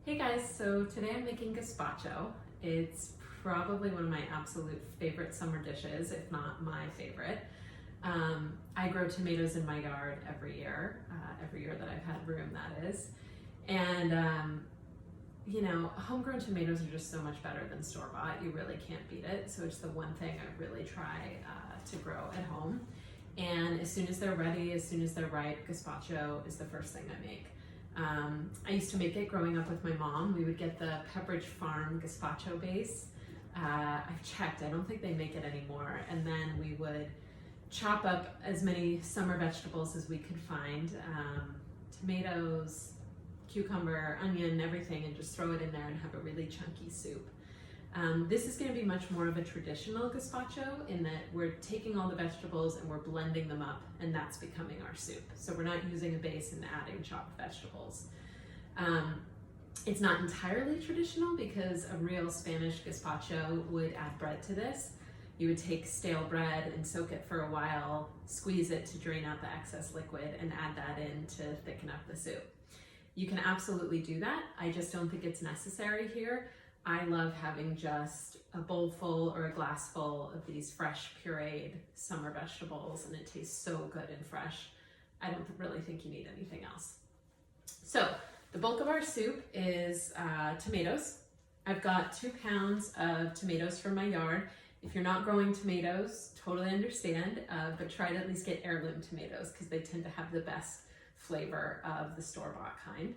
Hey guys, so today I'm making gazpacho. It's probably one of my absolute favorite summer dishes, if not my favorite. I grow tomatoes in my yard every year that I've had room, that is. And homegrown tomatoes are just so much better than store-bought. You really can't beat it. So it's the one thing I really try to grow at home. And as soon as they're ready, as soon as they're ripe, gazpacho is the first thing I make. I used to make it growing up with my mom. We would get the Pepperidge Farm gazpacho base. I've checked, I don't think they make it anymore. And then we would chop up as many summer vegetables as we could find, tomatoes, cucumber, onion, everything, and just throw it in there and have a really chunky soup. This is going to be much more of a traditional gazpacho in that we're taking all the vegetables and we're blending them up, and that's becoming our soup. So we're not using a base and adding chopped vegetables. It's not entirely traditional because a real Spanish gazpacho would add bread to this. You would take stale bread and soak it for a while, squeeze it to drain out the excess liquid, and add that in to thicken up the soup. You can absolutely do that. I just don't think it's necessary here. I love having just a bowl full or a glass full of these fresh pureed summer vegetables, and it tastes so good and fresh. I don't really think you need anything else. So the bulk of our soup is tomatoes. I've got 2 pounds of tomatoes from my yard. If you're not growing tomatoes, totally understand, but try to at least get heirloom tomatoes because they tend to have the best flavor of the store-bought kind.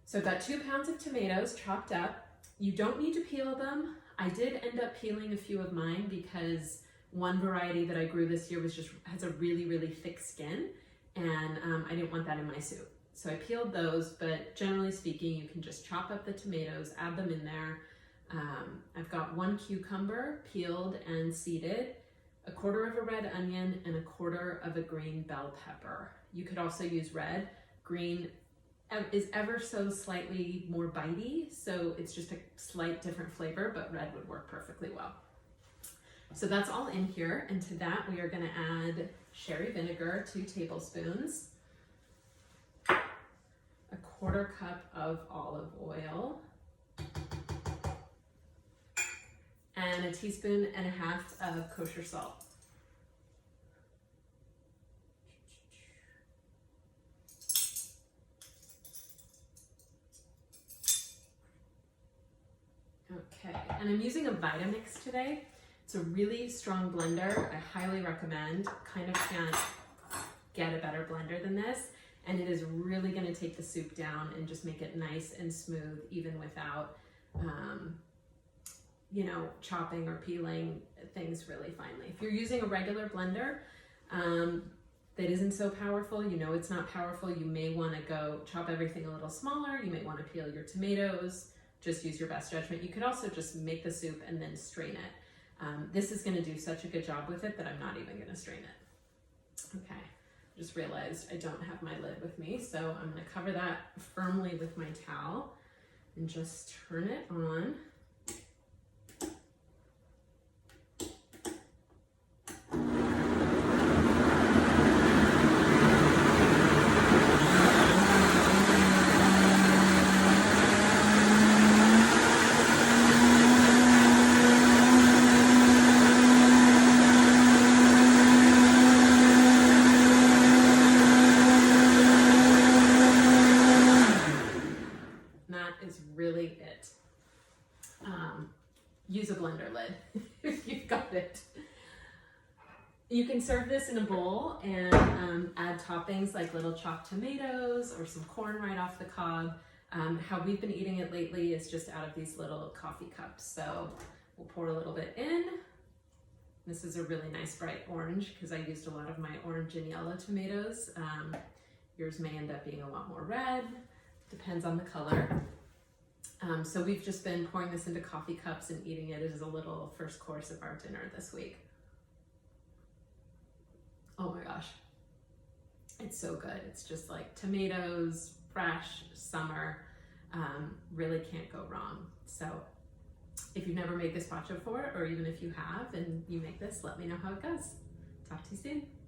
So I've got 2 pounds of tomatoes chopped up. You don't need to peel them. I did end up peeling a few of mine because one variety that I grew this year has a really, really thick skin, and I didn't want that in my soup. So I peeled those, but generally speaking, you can just chop up the tomatoes, add them in there. I've got 1 cucumber peeled and seeded, 1/4 of a red onion, and 1/4 of a green bell pepper. You could also use red. Green is ever so slightly more bitey, so it's just a slight different flavor, but red would work perfectly well. So that's all in here, and to that we are going to add sherry vinegar, 2 tablespoons, 1/4 cup of olive oil, and 1.5 teaspoons of kosher salt. Okay, and I'm using a Vitamix today. It's a really strong blender. I highly recommend. Kind of can't get a better blender than this. And it is really gonna take the soup down and just make it nice and smooth, even without, chopping or peeling things really finely. If you're using a regular blender that isn't so powerful, it's not powerful, you may wanna go chop everything a little smaller. You may wanna peel your tomatoes. Just use your best judgment. You could also just make the soup and then strain it. This is gonna do such a good job with it that I'm not even gonna strain it. Okay, just realized I don't have my lid with me, so I'm gonna cover that firmly with my towel and just turn it on. Really it. Use a blender lid if you've got it. You can serve this in a bowl and add toppings like little chopped tomatoes or some corn right off the cob. How we've been eating it lately is just out of these little coffee cups. So we'll pour a little bit in. This is a really nice bright orange because I used a lot of my orange and yellow tomatoes. Yours may end up being a lot more red, depends on the color. So we've just been pouring this into coffee cups and eating it as a little first course of our dinner this week. Oh my gosh, it's so good. It's just like tomatoes, fresh, summer, really can't go wrong. So if you've never made gazpacho before, or even if you have and you make this, let me know how it goes. Talk to you soon.